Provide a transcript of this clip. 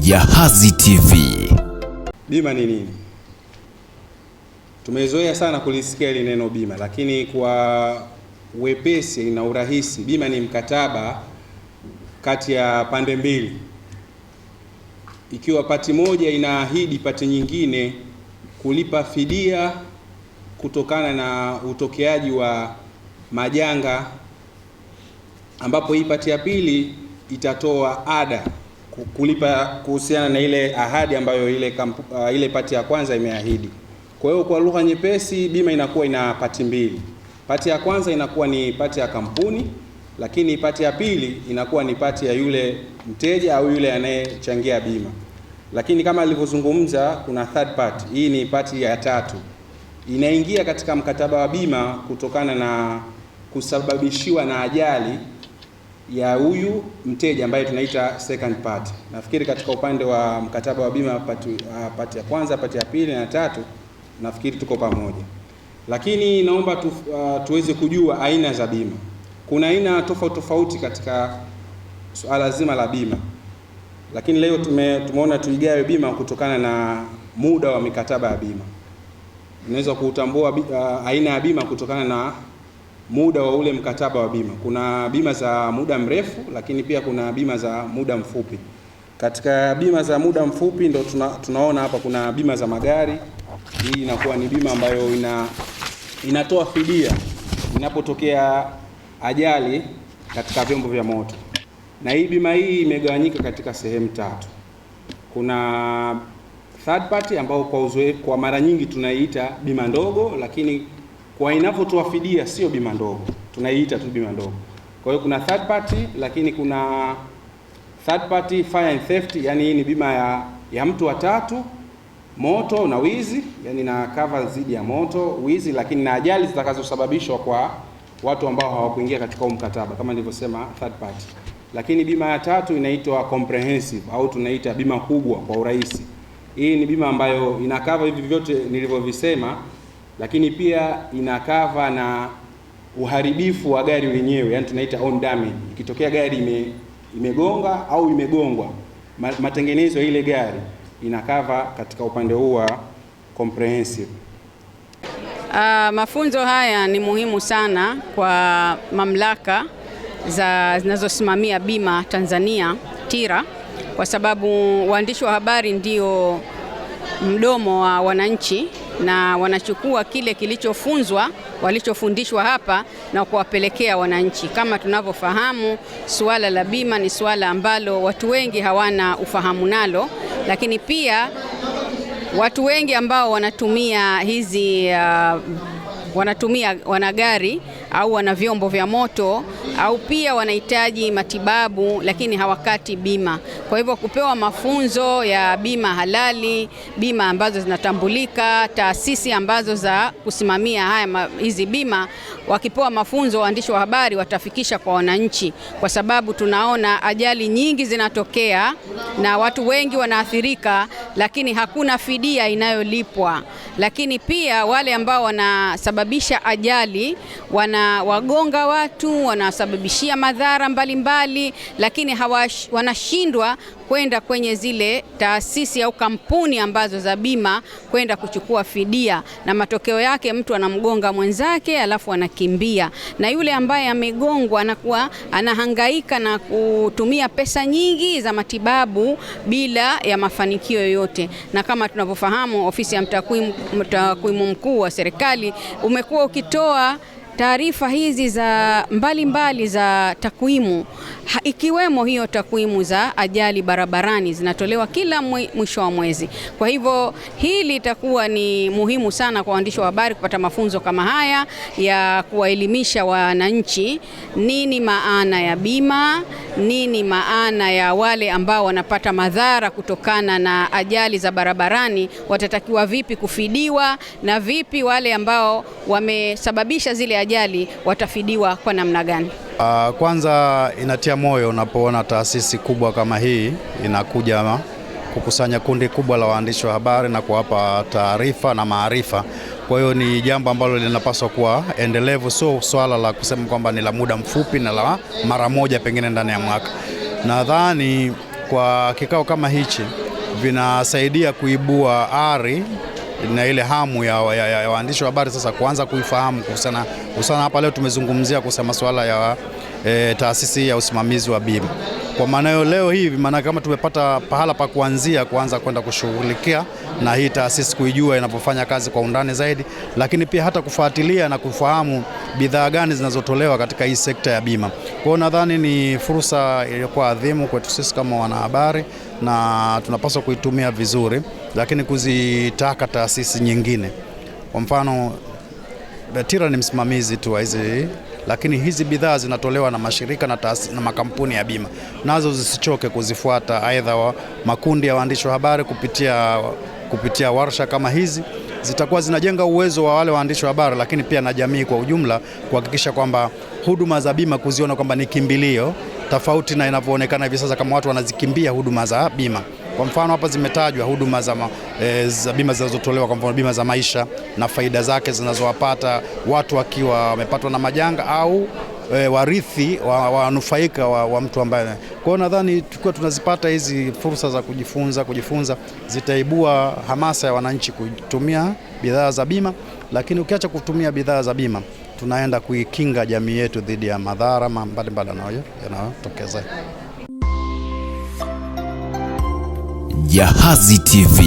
Jahazi TV. Bima ni nini? Tumezoea sana kulisikia hili neno bima, lakini kwa wepesi na urahisi, bima ni mkataba kati ya pande mbili. Ikiwa pati moja inaahidi pati nyingine kulipa fidia kutokana na utokeaji wa majanga, ambapo hii pati ya pili itatoa ada kulipa kuhusiana na ile ahadi ambayo ile pati ya kwanza imeahidi. Kwa hiyo kwa lugha nyepesi, bima inakuwa ina pati mbili. Pati ya kwanza inakuwa ni pati ya kampuni, lakini pati ya pili inakuwa ni pati ya yule mteja au yule anayechangia bima. Lakini kama alivyozungumza, kuna third party. Hii ni pati ya tatu, inaingia katika mkataba wa bima kutokana na kusababishiwa na ajali ya huyu mteja ambaye tunaita second party. Nafikiri katika upande wa mkataba wa bima pati ya kwanza, pati ya pili na tatu, nafikiri tuko pamoja. Lakini naomba tuweze kujua aina za bima. Kuna aina tofauti katika suala zima la bima, lakini leo tumeona tuigawe bima kutokana na muda wa mikataba ya bima. Unaweza kutambua aina ya bima kutokana na muda wa ule mkataba wa bima. Kuna bima za muda mrefu, lakini pia kuna bima za muda mfupi. Katika bima za muda mfupi ndo tunaona hapa kuna bima za magari. Hii inakuwa ni bima ambayo inatoa fidia inapotokea ajali katika vyombo vya moto. Na hii bima hii imegawanyika katika sehemu tatu. Kuna third party ambao kwa mara nyingi tunaiita bima ndogo, lakini kwa inapotoa fidia sio bima ndogo, tunaiita tu bima ndogo. Kwa hiyo kuna third party, lakini kuna third party fire and theft, yani hii ni bima ya mtu wa tatu, moto na wizi, yani na cover zidi ya moto, wizi, lakini na ajali zitakazosababishwa kwa watu ambao hawakuingia katika mkataba kama nilivyosema third party. Lakini bima ya tatu inaitwa comprehensive au tunaita bima kubwa kwa urahisi. Hii ni bima ambayo inakava hivi vyote nilivyovisema, lakini pia inakava na uharibifu wa gari lenyewe, yani tunaita own damage. Ikitokea gari imegonga au imegongwa, matengenezo ya ile gari inakava katika upande huu wa comprehensive. Mafunzo haya ni muhimu sana kwa mamlaka zinazosimamia bima Tanzania, TIRA, kwa sababu waandishi wa habari ndio mdomo wa wananchi na wanachukua kile walichofundishwa hapa na kuwapelekea wananchi. Kama tunavyofahamu, suala la bima ni suala ambalo watu wengi hawana ufahamu nalo, lakini pia watu wengi ambao wanatumia wana gari au wana vyombo vya moto au pia wanahitaji matibabu lakini hawakati bima. Kwa hivyo kupewa mafunzo ya bima halali, bima ambazo zinatambulika, taasisi ambazo za kusimamia hizi bima, wakipewa mafunzo, waandishi wa habari watafikisha kwa wananchi, kwa sababu tunaona ajali nyingi zinatokea na watu wengi wanaathirika, lakini hakuna fidia inayolipwa. Lakini pia wale ambao wanasababisha ajali wagonga watu, wanasababishia madhara mbalimbali, lakini wanashindwa kwenda kwenye zile taasisi au kampuni ambazo za bima kwenda kuchukua fidia, na matokeo yake mtu anamgonga mwenzake alafu anakimbia, na yule ambaye amegongwa anakuwa anahangaika na kutumia pesa nyingi za matibabu bila ya mafanikio yoyote. Na kama tunavyofahamu, ofisi ya mtakwimu mkuu wa serikali umekuwa ukitoa taarifa hizi za mbalimbali za takwimu, ikiwemo hiyo takwimu za ajali barabarani zinatolewa kila mwisho wa mwezi. Kwa hivyo hili itakuwa ni muhimu sana kwa waandishi wa habari kupata mafunzo kama haya ya kuwaelimisha wananchi nini maana ya bima, nini maana ya wale ambao wanapata madhara kutokana na ajali za barabarani watatakiwa vipi kufidiwa, na vipi wale ambao wamesababisha zile ajali watafidiwa kwa namna gani. Kwanza inatia moyo unapoona taasisi kubwa kama hii inakuja kukusanya kundi kubwa la waandishi wa habari na kuwapa taarifa na maarifa. Kwa hiyo ni jambo ambalo linapaswa kuwa endelevu, sio swala la kusema kwamba ni la muda mfupi na la mara moja pengine ndani ya mwaka. Nadhani kwa kikao kama hichi vinasaidia kuibua ari na ile hamu ya waandishi wa habari sasa kuanza kuifahamu kuhusiana. Hapa leo tumezungumzia kuhusu masuala ya taasisi ya usimamizi wa bima. Kwa maana leo hivi, maana kama tumepata pahala pa kuanza kwenda kushughulikia na hii taasisi, kuijua inapofanya kazi kwa undani zaidi, lakini pia hata kufuatilia na kufahamu bidhaa gani zinazotolewa katika hii sekta ya bima. Kwa hiyo nadhani ni fursa iliyokuwa adhimu kwetu sisi kama wanahabari, na tunapaswa kuitumia vizuri, lakini kuzitaka taasisi nyingine. Kwa mfano, TIRA ni msimamizi tu wa hizi, lakini hizi bidhaa zinatolewa na mashirika na makampuni ya bima, nazo zisichoke kuzifuata, aidha makundi ya waandishi wa habari kupitia warsha kama hizi zitakuwa zinajenga uwezo wa wale waandishi wa habari, lakini pia na jamii kwa ujumla, kuhakikisha kwamba huduma za bima kuziona kwamba ni kimbilio, tofauti na inavyoonekana hivi sasa kama watu wanazikimbia huduma za bima. Kwa mfano hapa zimetajwa huduma za bima zinazotolewa, kwa mfano bima za maisha na faida zake zinazowapata watu wakiwa wamepatwa na majanga au warithi wanufaika wa mtu ambaye. Kwa hiyo nadhani tukiwa tunazipata hizi fursa za kujifunza zitaibua hamasa ya wananchi kutumia bidhaa za bima, lakini ukiacha kutumia bidhaa za bima tunaenda kuikinga jamii yetu dhidi ya madhara mbalimbali yanayotokeza. Jahazi TV.